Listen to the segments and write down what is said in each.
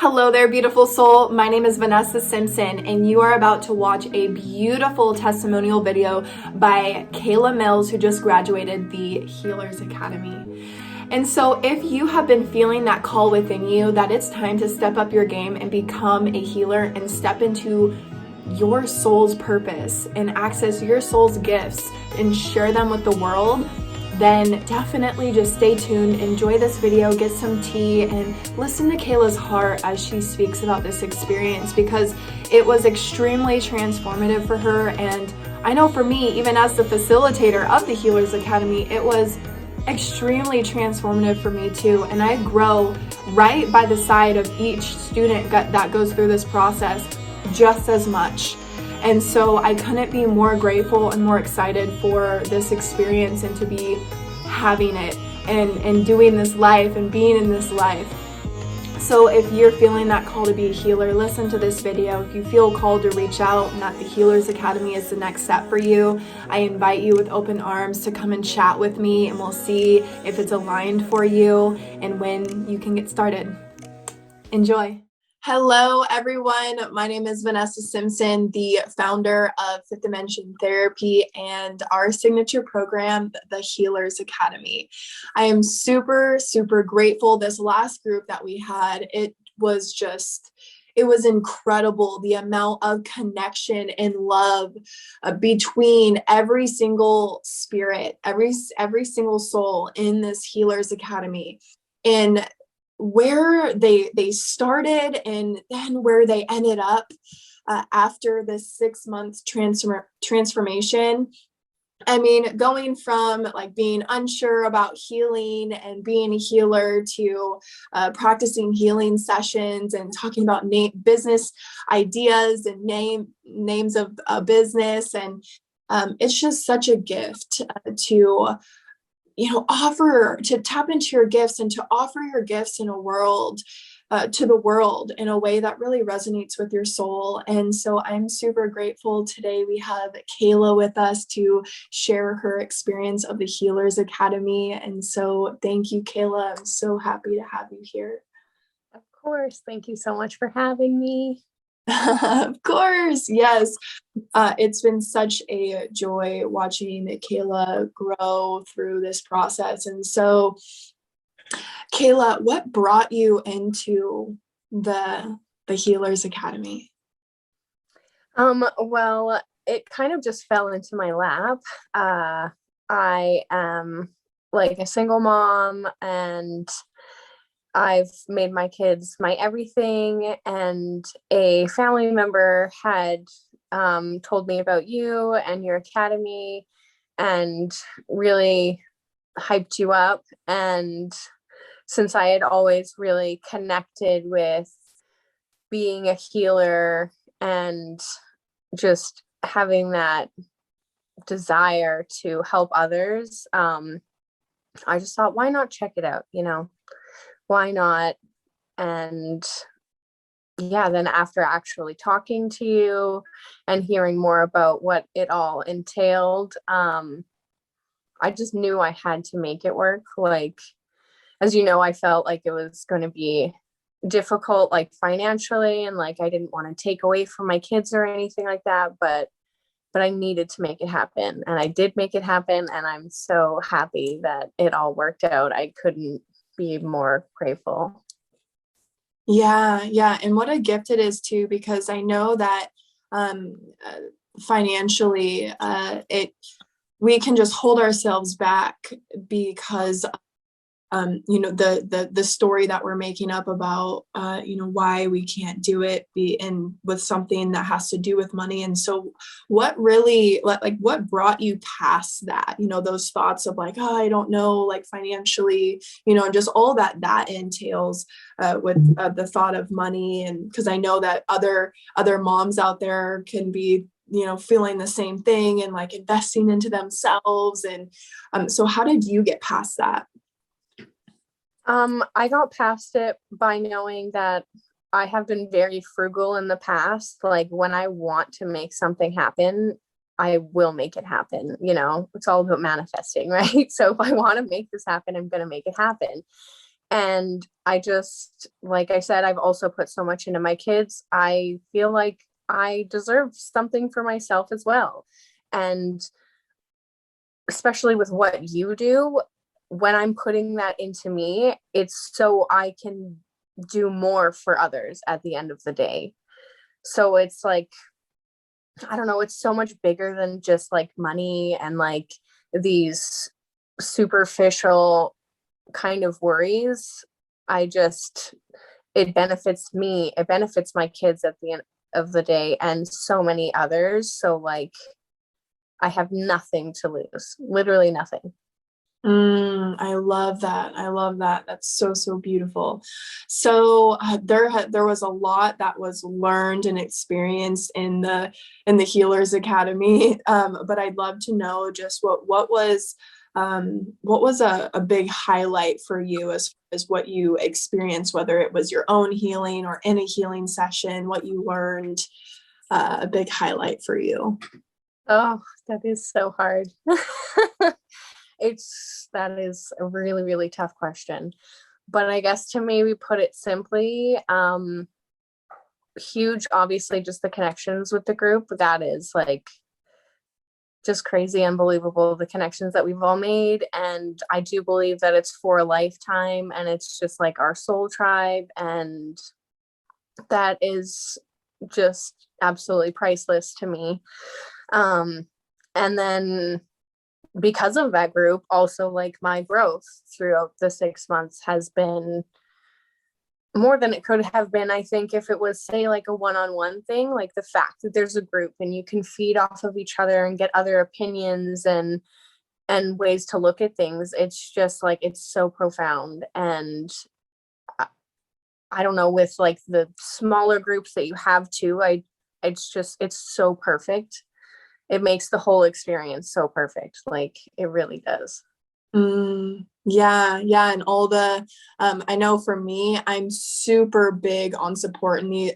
Hello there, beautiful soul. My name is Vanessa Simpson, and you are about to watch a beautiful testimonial video by Kayla Mills, who just graduated the Healers Academy. And so if you have been feeling that call within you that it's time to step up your game and become a healer and step into your soul's purpose and access your soul's gifts and share them with the world, then definitely just stay tuned, enjoy this video, get some tea, and listen to Kayla's heart as she speaks about this experience, because it was extremely transformative for her. And I know for me, even as the facilitator of the Healers Academy, it was extremely transformative for me too. And I grow right by the side of each student that goes through this process just as much. And so I couldn't be more grateful and more excited for this experience and to be having it and doing this life and being in this life. So if you're feeling that call to be a healer, listen to this video. If you feel called to reach out and that the Healers Academy is the next step for you, I invite you with open arms to come and chat with me, and we'll see if it's aligned for you and when you can get started. Enjoy. Hello, everyone. My name is Vanessa Simpson, the founder of Fifth Dimension Therapy and our signature program, the Healers Academy. I am super, super grateful. This last group that we had, it was incredible. The amount of connection and love between every single spirit, every single soul in this Healers Academy. And where they started and then where they ended up after this 6 months transformation. I mean, going from like being unsure about healing and being a healer to practicing healing sessions and talking about business ideas and names of a business. And it's just such a gift to offer, to tap into your gifts and to offer your gifts in a world, to the world in a way that really resonates with your soul. And so I'm super grateful today we have Kayla with us to share her experience of the Healers Academy. And so thank you, Kayla. I'm so happy to have you here. Of course. Thank you so much for having me. Of course. Yes. It's been such a joy watching Kayla grow through this process. And so, Kayla, what brought you into the Healers Academy? Well, it kind of just fell into my lap. I am like a single mom, and I've made my kids my everything, and a family member had told me about you and your academy and really hyped you up. And since I had always really connected with being a healer and just having that desire to help others, I just thought, why not check it out? Why not? And yeah, then after actually talking to you and hearing more about what it all entailed, I just knew I had to make it work. Like, as you know, I felt like it was going to be difficult, like financially, and like I didn't want to take away from my kids or anything like that, but I needed to make it happen, and I did make it happen, and I'm so happy that it all worked out. I couldn't be more grateful. Yeah. And what a gift it is too, because I know that financially we can just hold ourselves back because the story that we're making up about why we can't do it with something that has to do with money. And so what really what brought you past that, those thoughts of like, oh, I don't know, like financially, and just all that entails with the thought of money. And because I know that other moms out there can be feeling the same thing and like investing into themselves. And so how did you get past that? I got past it by knowing that I have been very frugal in the past. Like, when I want to make something happen, I will make it happen. It's all about manifesting, right? So if I want to make this happen, I'm going to make it happen. And I just, like I said, I've also put so much into my kids. I feel like I deserve something for myself as well. And especially with what you do, when I'm putting that into me, it's so I can do more for others at the end of the day. So it's like, I don't know, it's so much bigger than just like money and like these superficial kind of worries. I just, it benefits me, it benefits my kids at the end of the day and so many others. So like I have nothing to lose, literally nothing. I love that. I love that. That's so, so beautiful. So there was a lot that was learned and experienced in the Healers Academy. But I'd love to know just what was a big highlight for you as what you experienced, whether it was your own healing or in a healing session, what you learned, a big highlight for you. Oh, that is so hard. That is a really, really tough question. But I guess to maybe put it simply, huge, obviously, just the connections with the group. That is like just crazy, unbelievable, the connections that we've all made. And I do believe that it's for a lifetime and it's just like our soul tribe. And that is just absolutely priceless to me. And then because of that group, also like my growth throughout the 6 months has been more than it could have been. I think if it was, say, like a one-on-one thing, like the fact that there's a group and you can feed off of each other and get other opinions and ways to look at things, it's just like, it's so profound. And I don't know, with like the smaller groups that you have too, it's so perfect. It makes the whole experience so perfect. Like it really does. Yeah. And all the, I know for me, I'm super big on support, and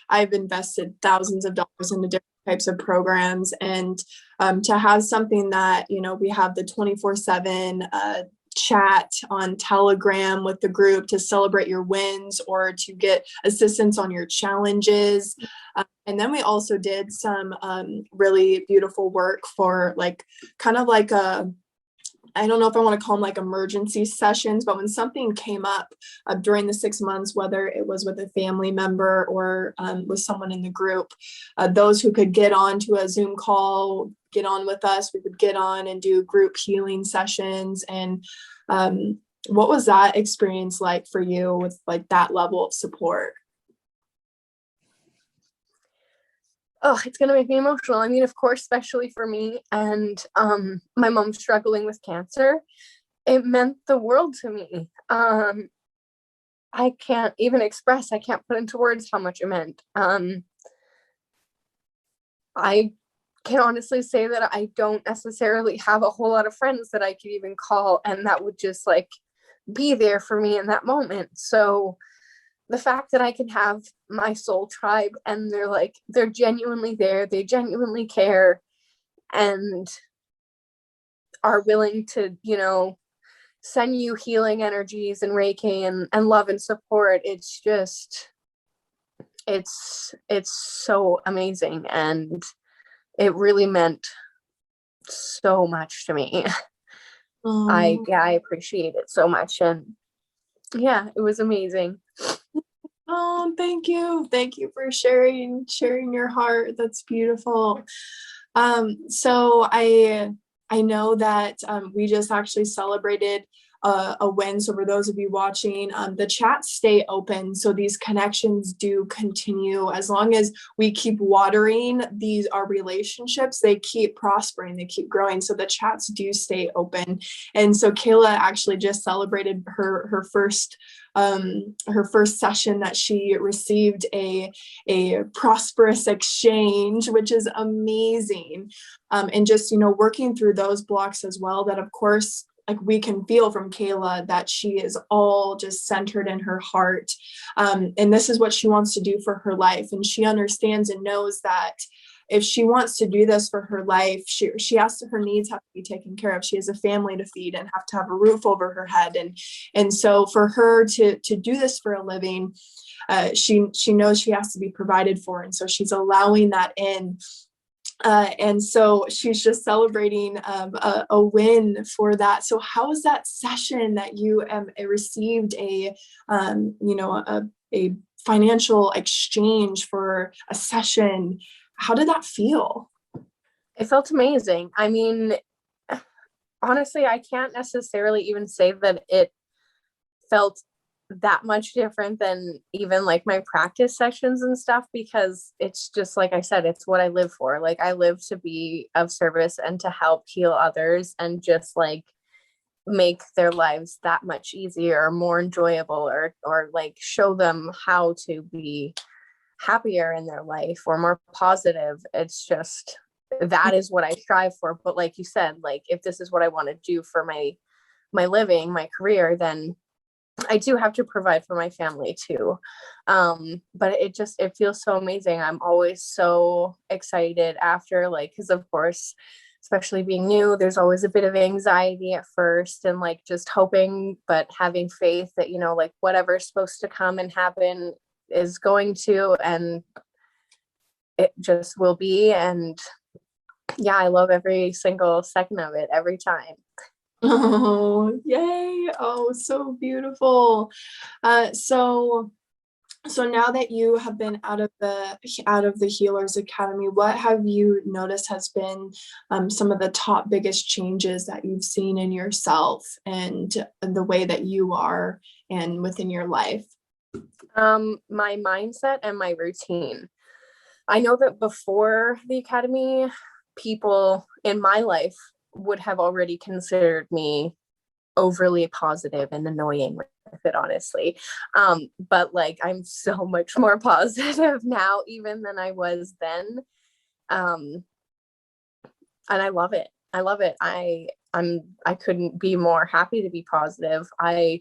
I've invested thousands of dollars into different types of programs, and to have something that, we have the 24/7 chat on Telegram with the group to celebrate your wins or to get assistance on your challenges. And then we also did some really beautiful work for like kind of like I don't know if I want to call them like emergency sessions, but when something came up during the 6 months, whether it was with a family member or with someone in the group, those who could get on to a Zoom call, get on with us, we would get on and do group healing sessions. And what was that experience like for you with like that level of support? Oh, it's gonna make me emotional. I mean, of course, especially for me and my mom struggling with cancer, it meant the world to me. I can't even express, I can't put into words how much it meant. I can honestly say that I don't necessarily have a whole lot of friends that I could even call and that would just like be there for me in that moment. So the fact that I can have my soul tribe and they're genuinely there, they genuinely care and are willing to, send you healing energies and Reiki and love and support. It's just, it's so amazing. And it really meant so much to me. I appreciate it so much. And yeah, it was amazing. Oh, thank you. Thank you for sharing your heart. That's beautiful. So I know that we just actually celebrated a win. So for those of you watching, the chats stay open. So these connections do continue. As long as we keep watering our relationships, they keep prospering, they keep growing. So the chats do stay open. And so Kayla actually just celebrated her first session that she received a prosperous exchange, which is amazing. And just, working through those blocks as well, that of course, like we can feel from Kayla that she is all just centered in her heart. And this is what she wants to do for her life. And she understands and knows that if she wants to do this for her life, she has to, her needs have to be taken care of. She has a family to feed and have to have a roof over her head. And so for her to do this for a living, she knows she has to be provided for. And so she's allowing that in. And so she's just celebrating a win for that. So how was that session that you received a financial exchange for a session? How did that feel? It felt amazing. I mean, honestly, I can't necessarily even say that it felt that much different than even like my practice sessions and stuff, because it's just, like I said, it's what I live for. Like, I live to be of service and to help heal others and just like make their lives that much easier or more enjoyable, or like show them how to be happier in their life or more positive. It's just, that is what I strive for. But like you said, like, if this is what I want to do for my living, my career, then I do have to provide for my family too. But it feels so amazing. I'm always so excited after, like, because of course, especially being new, there's always a bit of anxiety at first, and like just hoping, but having faith that, like, whatever's supposed to come and happen is going to, and it just will be. And yeah, I love every single second of it, every time. Oh, yay. Oh, so beautiful. So now that you have been out of the Healers Academy, what have you noticed has been some of the top biggest changes that you've seen in yourself and the way that you are and within your life? My mindset and my routine. I know that before the academy, people in my life would have already considered me overly positive and annoying with it, honestly. But like, I'm so much more positive now even than I was then. And I love it. I couldn't be more happy to be positive. I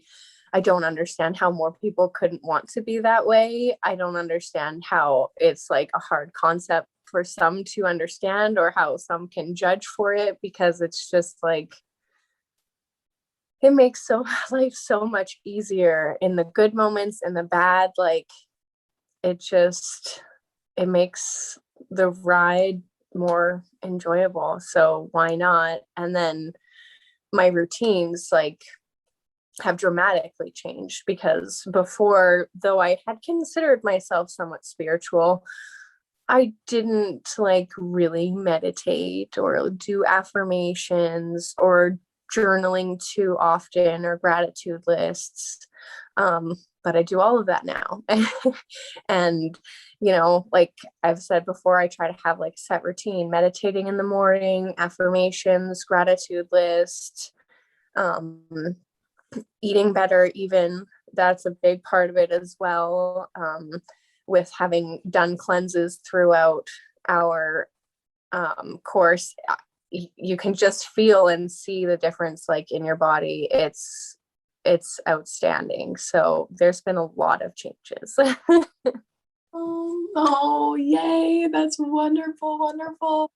don't understand how more people couldn't want to be that way. I don't understand how it's like a hard concept for some to understand, or how some can judge for it, because it's just like, it makes life so much easier in the good moments and the bad. Like, it makes the ride more enjoyable. So why not? And then my routines like have dramatically changed, because before, though I had considered myself somewhat spiritual, I didn't like really meditate or do affirmations or journaling too often, or gratitude lists. But I do all of that now. And, like I've said before, I try to have like set routine, meditating in the morning, affirmations, gratitude list, eating better, even that's a big part of it as well. With having done cleanses throughout our course, you can just feel and see the difference like in your body. It's outstanding. So there's been a lot of changes. Oh, yay. That's wonderful.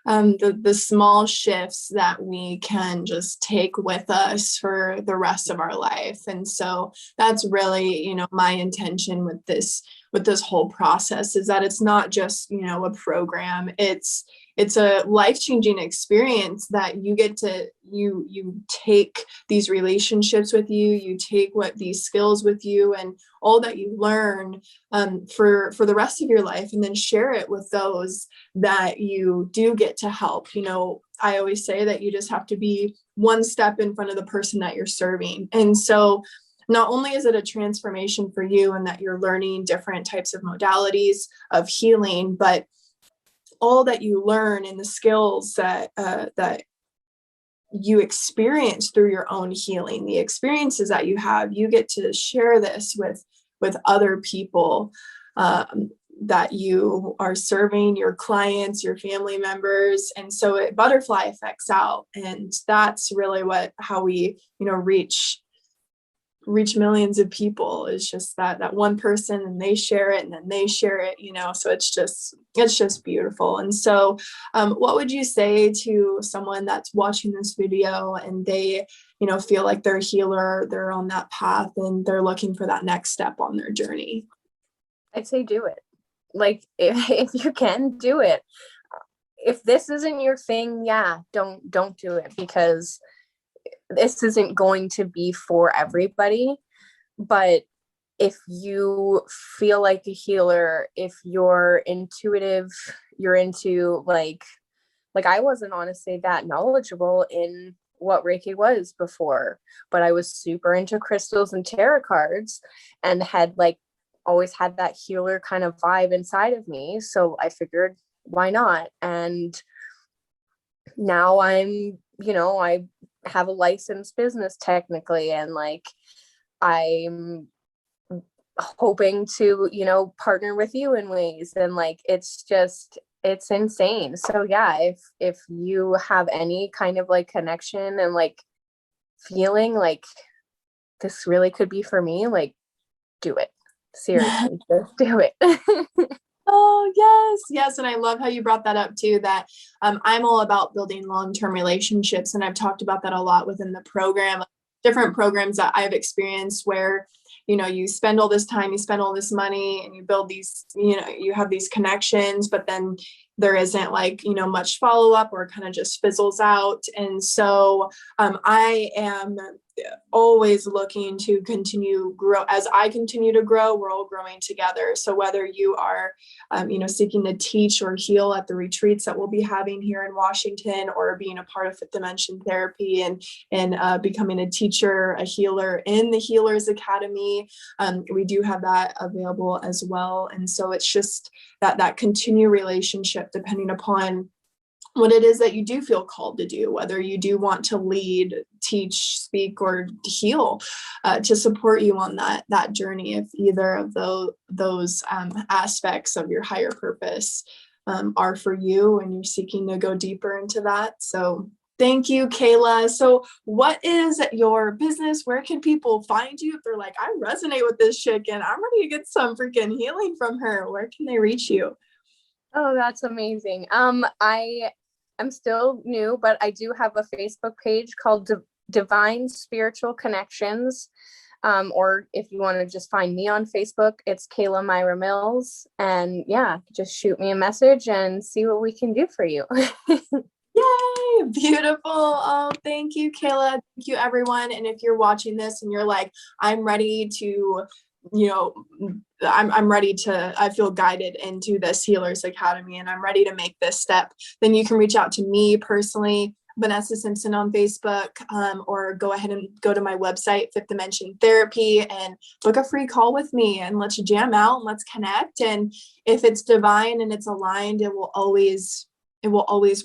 The small shifts that we can just take with us for the rest of our life. And so that's really, my intention with this whole process, is that it's not just, a program. It's a life-changing experience that you get to, you take these relationships with you take these skills with you and all that you learn for the rest of your life, and then share it with those that you do get to help. I always say that you just have to be one step in front of the person that you're serving. And so not only is it a transformation for you and that you're learning different types of modalities of healing, but all that you learn and the skills that you experience through your own healing, the experiences that you have, you get to share this with other people that you are serving, your clients, your family members. And so it butterfly effects out. And that's really how we, reach reach millions of people. It's just that one person, and they share it, and then they share it, so it's just beautiful. And so what would you say to someone that's watching this video and they feel like they're a healer, they're on that path, and they're looking for that next step on their journey? I'd say do it. Like, if you can, do it. If this isn't your thing, don't do it, because this isn't going to be for everybody. But if you feel like a healer, if you're intuitive, you're into like I wasn't honestly that knowledgeable in what Reiki was before, but I was super into crystals and tarot cards, and had always had that healer kind of vibe inside of me. So I figured, why not? And now I'm, I have a licensed business technically, and I'm hoping to, partner with you in ways, and it's insane. So yeah, if you have any kind of connection and feeling like this really could be for me, do it. Seriously, just do it. Oh, yes. And I love how you brought that up too, that I'm all about building long-term relationships. And I've talked about that a lot within the program, different programs that I've experienced where, you spend all this time, you spend all this money, and you build these, you have these connections, but then there isn't much follow-up, or kind of just fizzles out. And so I am always looking to continue grow. As I continue to grow, we're all growing together. So whether you are seeking to teach or heal at the retreats that we'll be having here in Washington, or being a part of Fifth Dimension Therapy and becoming a teacher, a healer in the Healers Academy, we do have that available as well. And so it's just that continued relationship, depending upon what it is that you do feel called to do, whether you do want to lead, teach, speak, or heal, to support you on that journey, if either of those aspects of your higher purpose are for you, and you're seeking to go deeper into that. So thank you, Kayla. So what is your business? Where can people find you if they're like, I resonate with this chick and I'm ready to get some freaking healing from her? Where can they reach you? Oh, that's amazing. I'm still new, but I do have a Facebook page called Divine Spiritual Connections. Or if you want to just find me on Facebook, it's Kayla Myra Mills. And yeah, just shoot me a message and see what we can do for you. Yay, beautiful. Oh, thank you, Kayla. Thank you, everyone. And if you're watching this and you're like, I'm ready to, I'm ready to, I feel guided into this Healers Academy, and I'm ready to make this step, then you can reach out to me personally, Vanessa Simpson, on Facebook, or go ahead and go to my website, Fifth Dimension Therapy, and book a free call with me, and let's jam out and let's connect. And if it's divine and it's aligned, it will always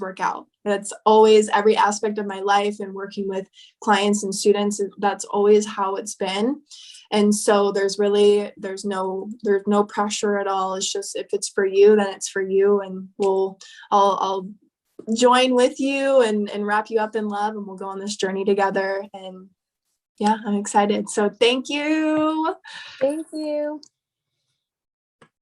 work out. That's always every aspect of my life, and working with clients and students. That's always how it's been. And so there's no pressure at all. It's just, if it's for you, then it's for you. And I'll join with you and wrap you up in love, and we'll go on this journey together. And yeah, I'm excited. So thank you. Thank you.